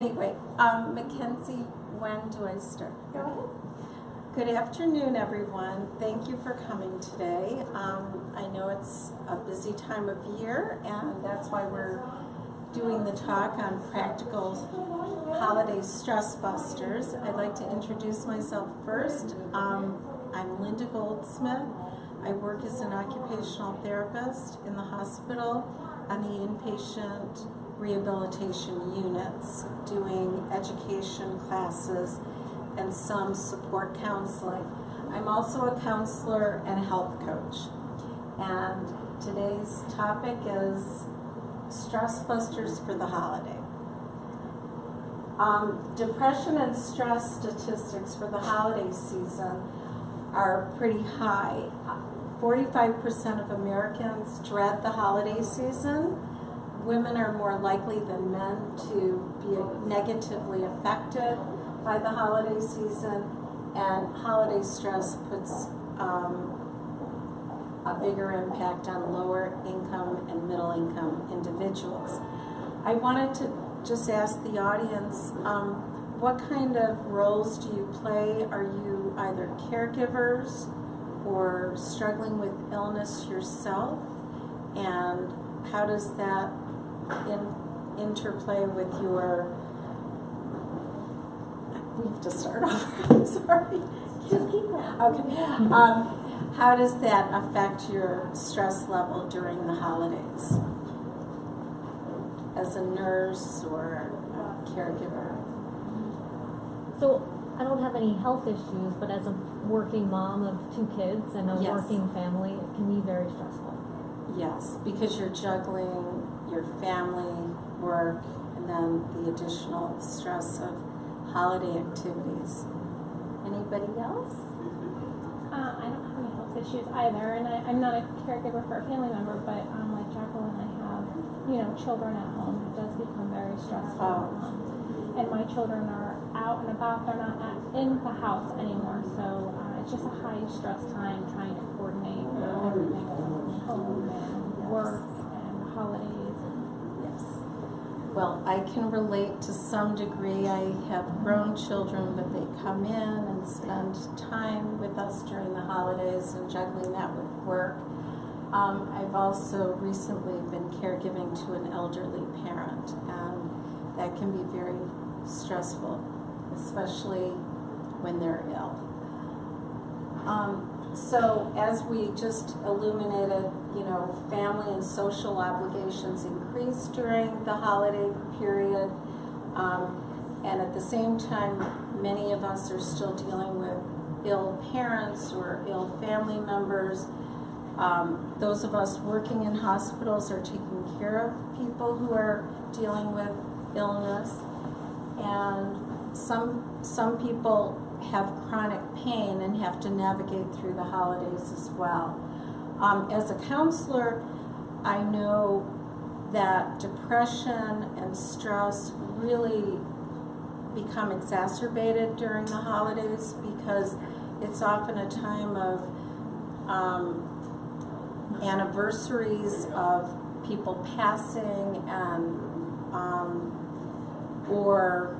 Anyway, Mackenzie, when do I start? Go ahead. Good afternoon, everyone. Thank you for coming today. I know it's a busy time of year, and that's why we're doing the talk on practical holiday stress busters. I'd like to introduce myself first. I'm Linda Goldsmith. I work as an occupational therapist in the hospital on the inpatient rehabilitation units, doing education classes and some support counseling. I'm also a counselor and health coach. And today's topic is stress busters for the holiday. Depression and stress statistics for the holiday season are pretty high. 45% of Americans dread the holiday season. Women are more likely than men to be negatively affected by the holiday season, and holiday stress puts a bigger impact on lower income and middle income individuals. I wanted to just ask the audience, what kind of roles do you play? Are you either caregivers or struggling with illness yourself? And how does that interplay with your, we have to start over, I'm sorry. Just keep going. Okay. How does that affect your stress level during the holidays? As a nurse or a caregiver? So I don't have any health issues, but as a working mom of 2 kids and a Yes. working family, it can be very stressful. Yes, because you're juggling your family, work, and then the additional stress of holiday activities. Anybody else? I don't have any health issues either, and I'm not a caregiver for a family member, but like Jacqueline, I have, children at home. It does become very stressful. Oh. And my children are out and about. They're not in the house anymore, so it's just a high stress time trying to coordinate everything from home and work and holidays. Well, I can relate to some degree. I have grown children, but they come in and spend time with us during the holidays and juggling that with work. I've also recently been caregiving to an elderly parent, and that can be very stressful, especially when they're ill. So as we just illuminated, family and social obligations increase during the holiday period. And at the same time, many of us are still dealing with ill parents or ill family members. Those of us working in hospitals are taking care of people who are dealing with illness. And some people have chronic pain and have to navigate through the holidays as well. As a counselor, I know that depression and stress really become exacerbated during the holidays because it's often a time of anniversaries of people passing and or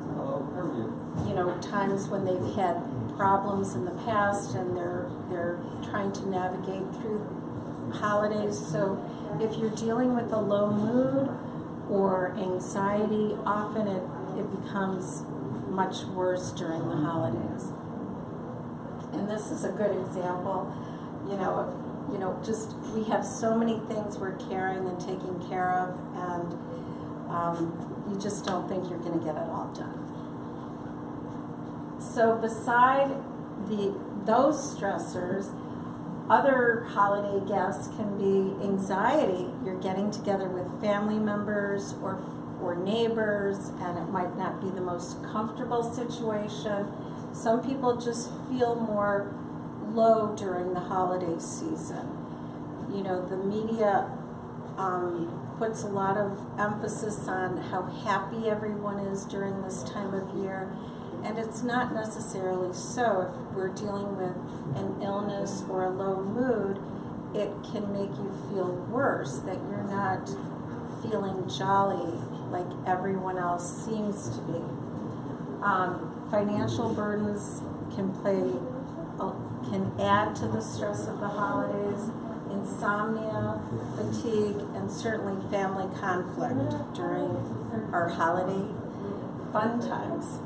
times when they've had problems in the past and they're trying to navigate through holidays. So if you're dealing with a low mood or anxiety, often it becomes much worse during the holidays. And this is a good example, of just we have so many things we're caring and taking care of, and you just don't think you're going to get it all done. So beside those stressors, other holiday guests can be anxiety. You're getting together with family members or neighbors, and it might not be the most comfortable situation. Some people just feel more low during the holiday season. The media puts a lot of emphasis on how happy everyone is during this time of year. And it's not necessarily so. If we're dealing with an illness or a low mood, it can make you feel worse, that you're not feeling jolly like everyone else seems to be. Financial burdens can add to the stress of the holidays. Insomnia, fatigue, and certainly family conflict during our holiday fun times.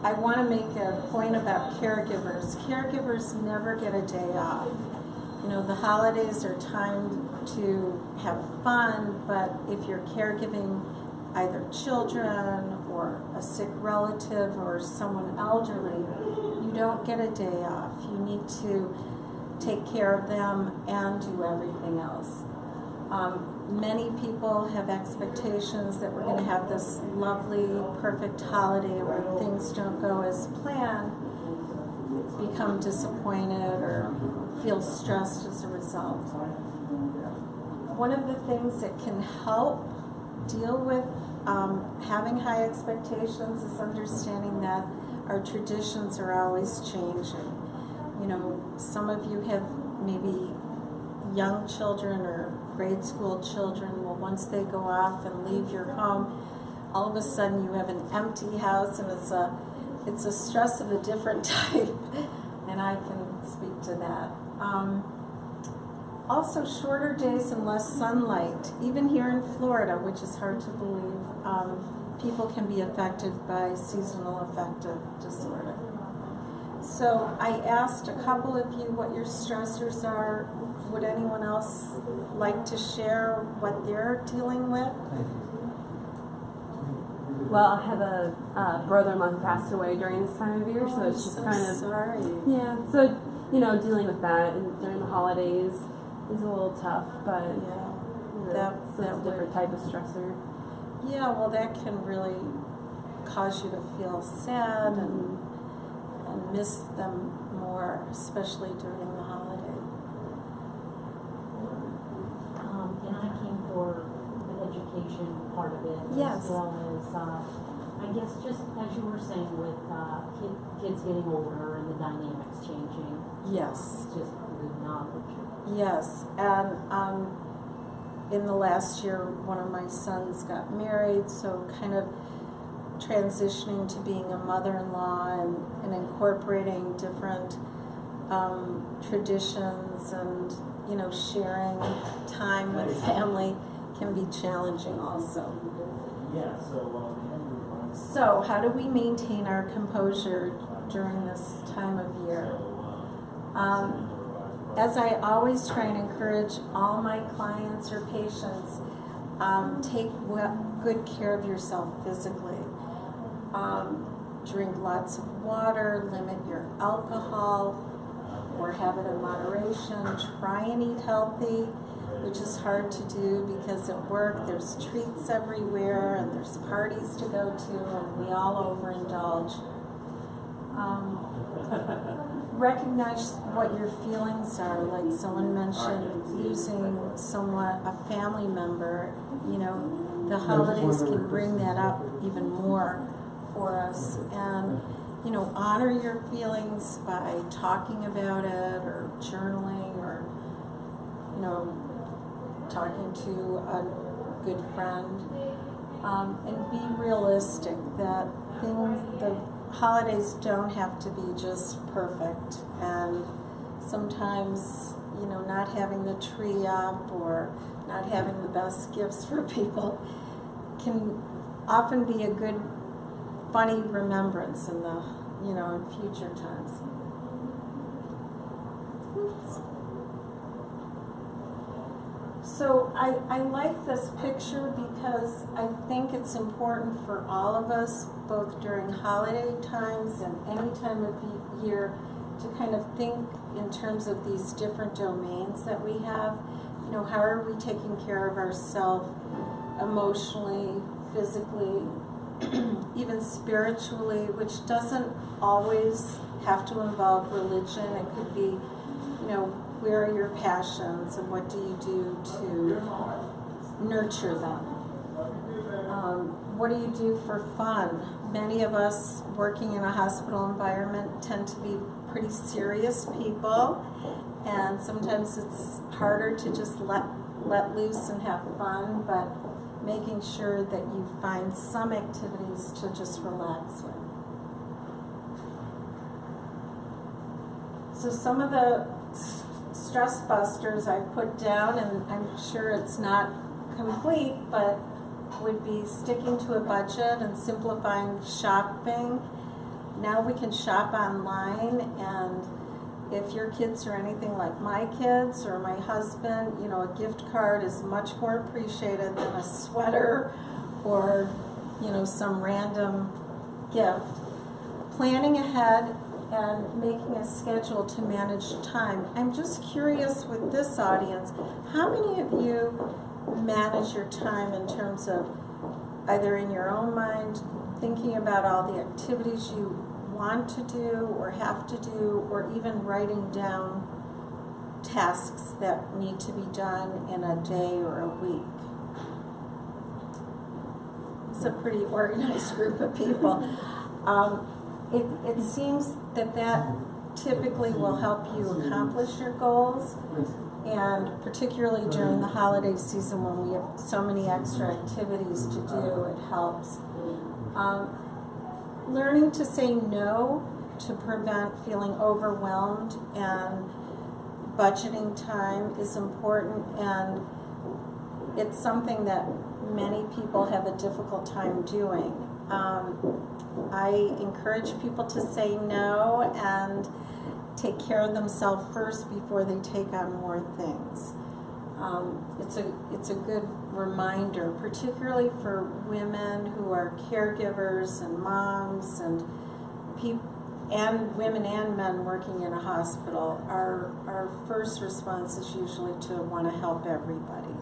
I want to make a point about caregivers. Caregivers never get a day off. You know, the holidays are time to have fun, but if you're caregiving either children or a sick relative or someone elderly, you don't get a day off. You need to take care of them and do everything else. Many people have expectations that we're going to have this lovely, perfect holiday where things don't go as planned, become disappointed or feel stressed as a result. One of the things that can help deal with having high expectations is understanding that our traditions are always changing. You know, some of you have maybe young children or grade school children. Well, once they go off and leave your home, all of a sudden you have an empty house, and it's a stress of a different type, and I can speak to that. Also, shorter days and less sunlight. Even here in Florida, which is hard to believe, people can be affected by seasonal affective disorder. So I asked a couple of you what your stressors are. Would anyone else like to share what they're dealing with? Well, I have a brother-in-law who passed away during this time of year, so it's just kind of sorry. Yeah. So dealing with that and during the holidays is a little tough, but that it's a different type of stressor. Yeah, well, that can really cause you to feel sad and miss them more, especially during the holiday. And I came for the education part of it, Yes. as well as, I guess, just as you were saying, with kids getting older and the dynamics changing. Yes. It's just good knowledge. Yes, and in the last year, one of my sons got married, so kind of transitioning to being a mother-in-law and incorporating different traditions and, sharing time with family can be challenging also. So how do we maintain our composure during this time of year? As I always try and encourage all my clients or patients, take good care of yourself physically. Drink lots of water, limit your alcohol, or have it in moderation. Try and eat healthy, which is hard to do because at work there's treats everywhere and there's parties to go to, and we all overindulge. Recognize what your feelings are. Like someone mentioned, losing a family member. The holidays can bring that up even more for us. And honor your feelings by talking about it or journaling or talking to a good friend. And be realistic that the holidays don't have to be just perfect, and sometimes not having the tree up or not having the best gifts for people can often be a good funny remembrance in in future times. Oops. So I like this picture because I think it's important for all of us, both during holiday times and any time of year, to kind of think in terms of these different domains that we have. How are we taking care of ourselves emotionally, physically, even spiritually, which doesn't always have to involve religion. It could be, where are your passions and what do you do to nurture them? What do you do for fun? Many of us working in a hospital environment tend to be pretty serious people, and sometimes it's harder to just let let loose and have fun, but making sure that you find some activities to just relax with. So some of the stress busters I put down, and I'm sure it's not complete, but would be sticking to a budget and simplifying shopping. Now we can shop online, and if your kids are anything like my kids or my husband, you know, a gift card is much more appreciated than a sweater or, you know, some random gift. Planning ahead and making a schedule to manage time. I'm just curious with this audience, how many of you manage your time in terms of either in your own mind, thinking about all the activities you want to do or have to do, or even writing down tasks that need to be done in a day or a week? It's a pretty organized group of people. It seems that typically will help you accomplish your goals, and particularly during the holiday season when we have so many extra activities to do, it helps. Learning to say no to prevent feeling overwhelmed, and budgeting time is important, and it's something that many people have a difficult time doing. I encourage people to say no and take care of themselves first before they take on more things. It's a good reminder, particularly for women who are caregivers and moms and women and men working in a hospital. Our first response is usually to want to help everybody,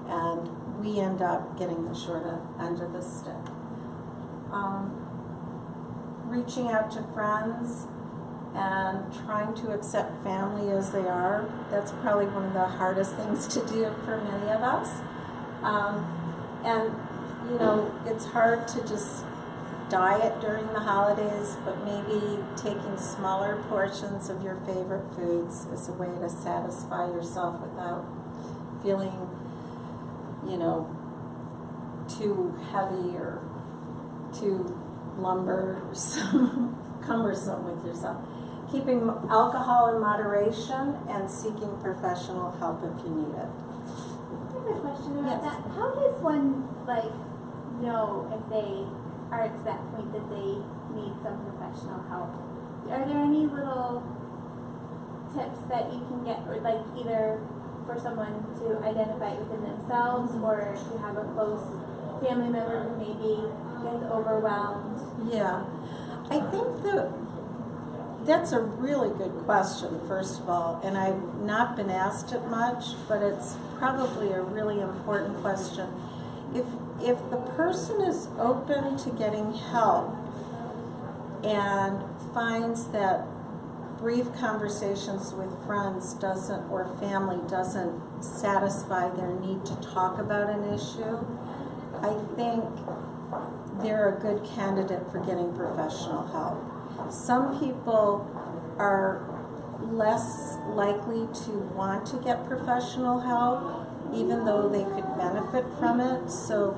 and we end up getting the short end of the stick. Reaching out to friends and trying to accept family as they are, that's probably one of the hardest things to do for many of us. And, you know, it's hard to just diet during the holidays, but maybe taking smaller portions of your favorite foods is a way to satisfy yourself without feeling, you know, too heavy or too cumbersome with yourself. Keeping alcohol in moderation and seeking professional help if you need it. I have a question about Yes. that. How does one know if they are to that point that they need some professional help? Are there any little tips that you can get, or either for someone to identify it within themselves, or if you have a close family member who maybe gets overwhelmed? Yeah, I think that's a really good question, first of all, and I've not been asked it much, but it's probably a really important question. If the person is open to getting help and finds that brief conversations with friends or family doesn't satisfy their need to talk about an issue, I think they're a good candidate for getting professional help. Some people are less likely to want to get professional help, even though they could benefit from it. So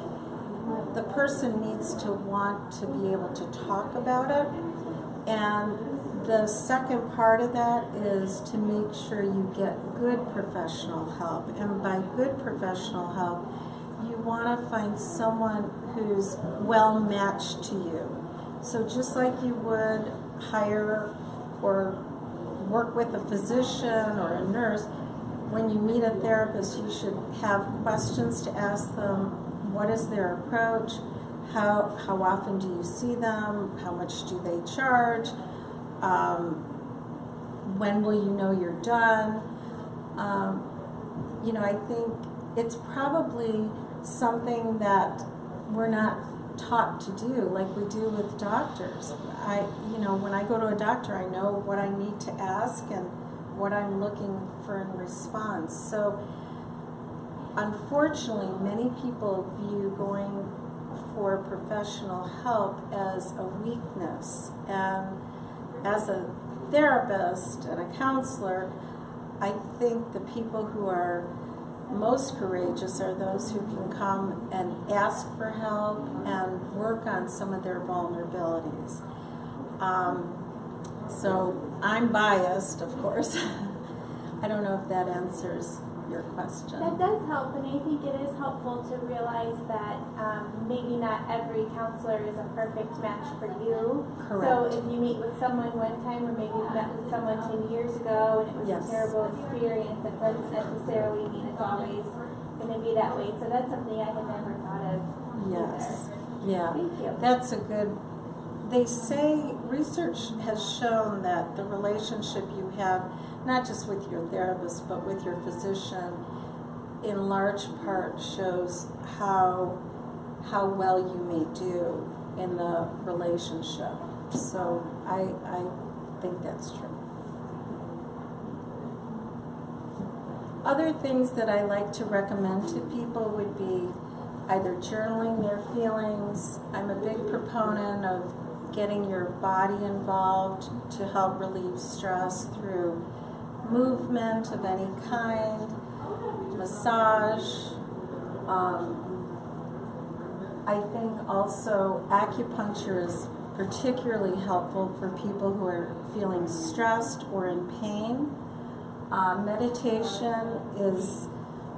the person needs to want to be able to talk about it. And the second part of that is to make sure you get good professional help. And by good professional help, you want to find someone who's well matched to you. So just like you would hire or work with a physician or a nurse, when you meet a therapist, you should have questions to ask them. What is their approach? How often do you see them? How much do they charge? When will you know you're done? I think it's probably something that we're not taught to do like we do with doctors. When I go to a doctor, I know what I need to ask and what I'm looking for in response. So unfortunately, many people view going for professional help as a weakness. And as a therapist and a counselor, I think the people who are most courageous are those who can come and ask for help and work on some of their vulnerabilities. So I'm biased, of course. I don't know if that answers your question. That does help, and I think it is helpful to realize that maybe not every counselor is a perfect match for you. Correct. So if you meet with someone one time, or maybe you met with someone 10 years ago and it was Yes. a terrible experience, that doesn't necessarily mean it's always going to be that way. So that's something I had never thought of Yes. either. Yeah. Thank you. That's a good, they say, research has shown that the relationship you have, not just with your therapist, but with your physician, in large part shows how well you may do in the relationship. So I think that's true. Other things that I like to recommend to people would be either journaling their feelings. I'm a big proponent of getting your body involved to help relieve stress through movement of any kind, massage. I think also acupuncture is particularly helpful for people who are feeling stressed or in pain. Meditation is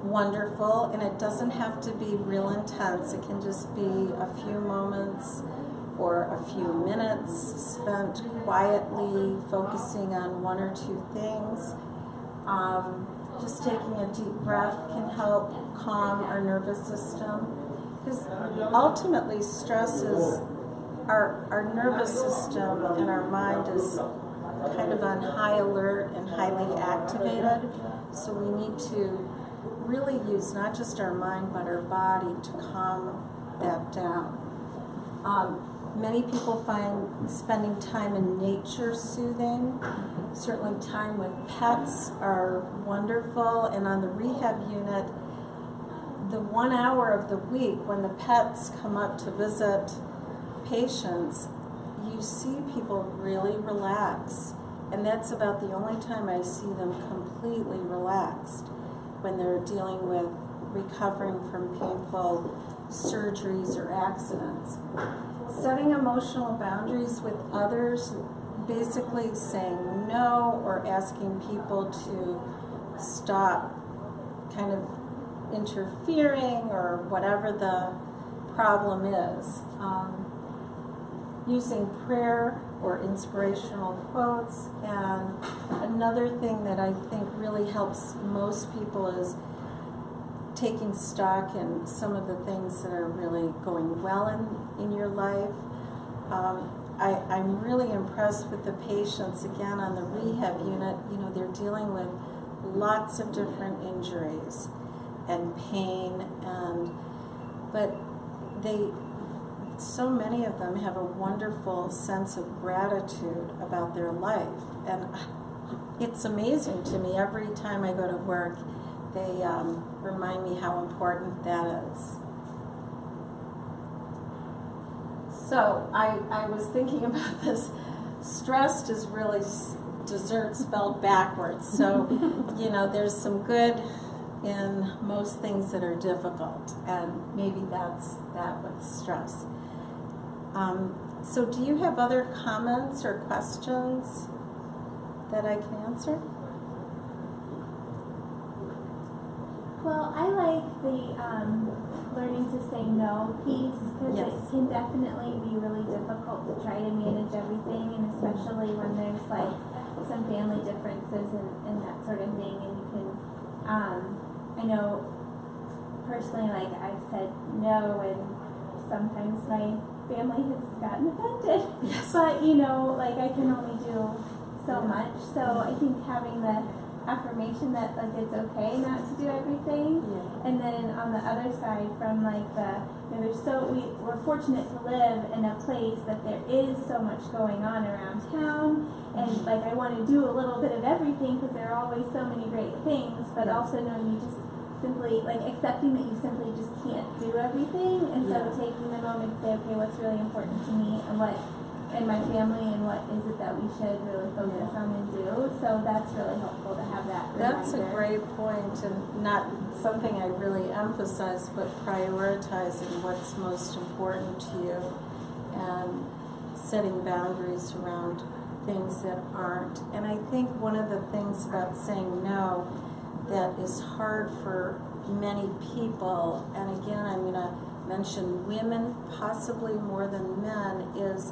wonderful, and it doesn't have to be real intense. It can just be a few moments or a few minutes spent quietly focusing on one or two things. Just taking a deep breath can help calm our nervous system. Because ultimately stress is, our nervous system and our mind is kind of on high alert and highly activated. So we need to really use not just our mind but our body to calm that down. Many people find spending time in nature soothing. Certainly time with pets are wonderful, and on the rehab unit, the 1 hour of the week when the pets come up to visit patients, you see people really relax, and that's about the only time I see them completely relaxed, when they're dealing with recovering from painful surgeries or accidents. Setting emotional boundaries with others, basically saying no or asking people to stop kind of interfering or whatever the problem is. Using prayer or inspirational quotes. And another thing that I think really helps most people is taking stock in some of the things that are really going well in your life. I'm really impressed with the patients, again, on the rehab unit. You know, they're dealing with lots of different injuries and pain, but so many of them have a wonderful sense of gratitude about their life. And it's amazing to me every time I go to work. They remind me how important that is. So I was thinking about this. Stressed is really dessert spelled backwards. So, you know, there's some good in most things that are difficult, and maybe that's that with stress. So do you have other comments or questions that I can answer? Well, I like the learning to say no piece, because Yes. it can definitely be really difficult to try to manage everything, and especially when there's like some family differences and that sort of thing. And you can, I know personally, like I've said no, and sometimes my family has gotten offended. Yes. But you know, like I can only do so much. So I think having the affirmation that like it's okay not to do everything, and then on the other side, from like the, you know, we're fortunate to live in a place that there is so much going on around town, and like I want to do a little bit of everything because there are always so many great things, but also knowing you just simply like accepting that you simply just can't do everything, and so taking the moment to say, okay, what's really important to me, and what in my family and what is it that we should really focus on and do. So that's really helpful to have that reminder. That's a great point, and not something I really emphasize, but prioritizing what's most important to you and setting boundaries around things that aren't. And I think one of the things about saying no that is hard for many people, and again I'm going to mention women possibly more than men, is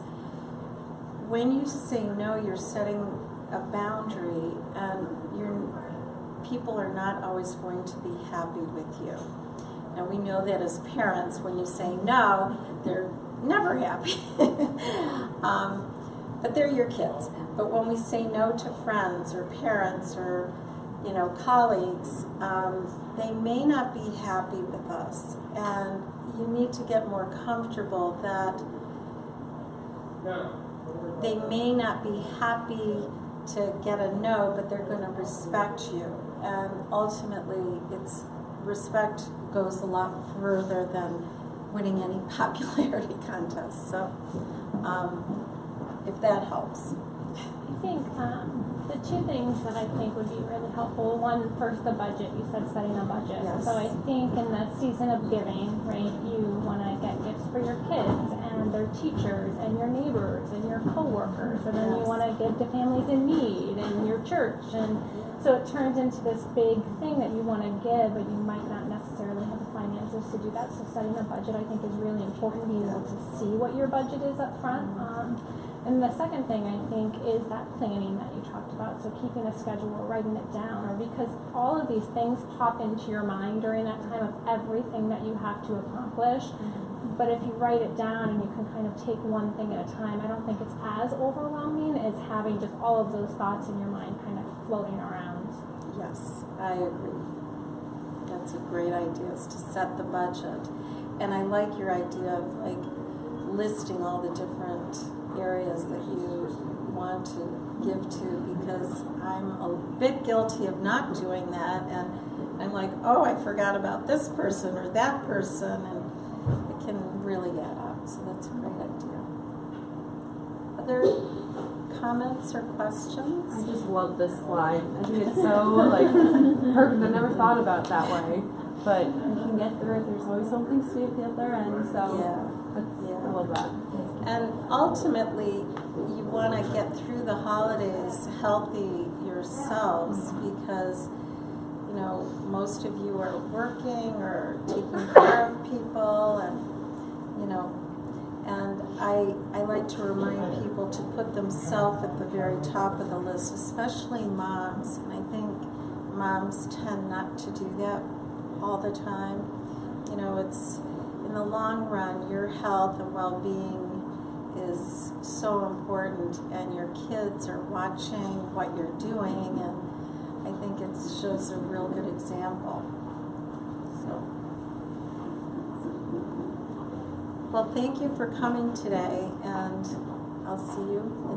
when you say no, you're setting a boundary, and people are not always going to be happy with you. And we know that as parents, when you say no, they're never happy. But they're your kids. But when we say no to friends or parents or colleagues, they may not be happy with us, and you need to get more comfortable that they may not be happy to get a no, but they're going to respect you. And ultimately, respect goes a lot further than winning any popularity contest. So, if that helps. I think the two things that I think would be really helpful, one, first the budget, you said setting a budget. Yes. So I think in the season of giving, right, you want to get gifts for your kids and their teachers and your neighbors and your coworkers, and then you Yes. want to give to families in need and your church, and so it turns into this big thing that you want to give, but you might not necessarily have the finances to do that. So setting a budget, I think, is really important, being able to see what your budget is up front. And the second thing, I think, is that planning that you talked about. So keeping a schedule or writing it down, or because all of these things pop into your mind during that time of everything that you have to accomplish. But if you write it down and you can kind of take one thing at a time, I don't think it's as overwhelming as having just all of those thoughts in your mind kind of floating around. Yes, I agree. That's a great idea, is to set the budget. And I like your idea of listing all the different areas that you want to give to, because I'm a bit guilty of not doing that, and I'm like, oh, I forgot about this person or that person, and it can really add up. So that's a great idea. Other comments or questions? I just love this slide. I think it's so perfect. I never thought about it that way, but you can get through it. There's always something sweet at the other end. So I love that. And ultimately, you want to get through the holidays healthy yourselves, because most of you are working or taking care of people, and I like to remind people to put themselves at the very top of the list, especially moms. And I think moms tend not to do that all the time. It's in the long run, your health and well-being is so important, and your kids are watching what you're doing, and I think it shows a real good example. So, well, thank you for coming today, and I'll see you in the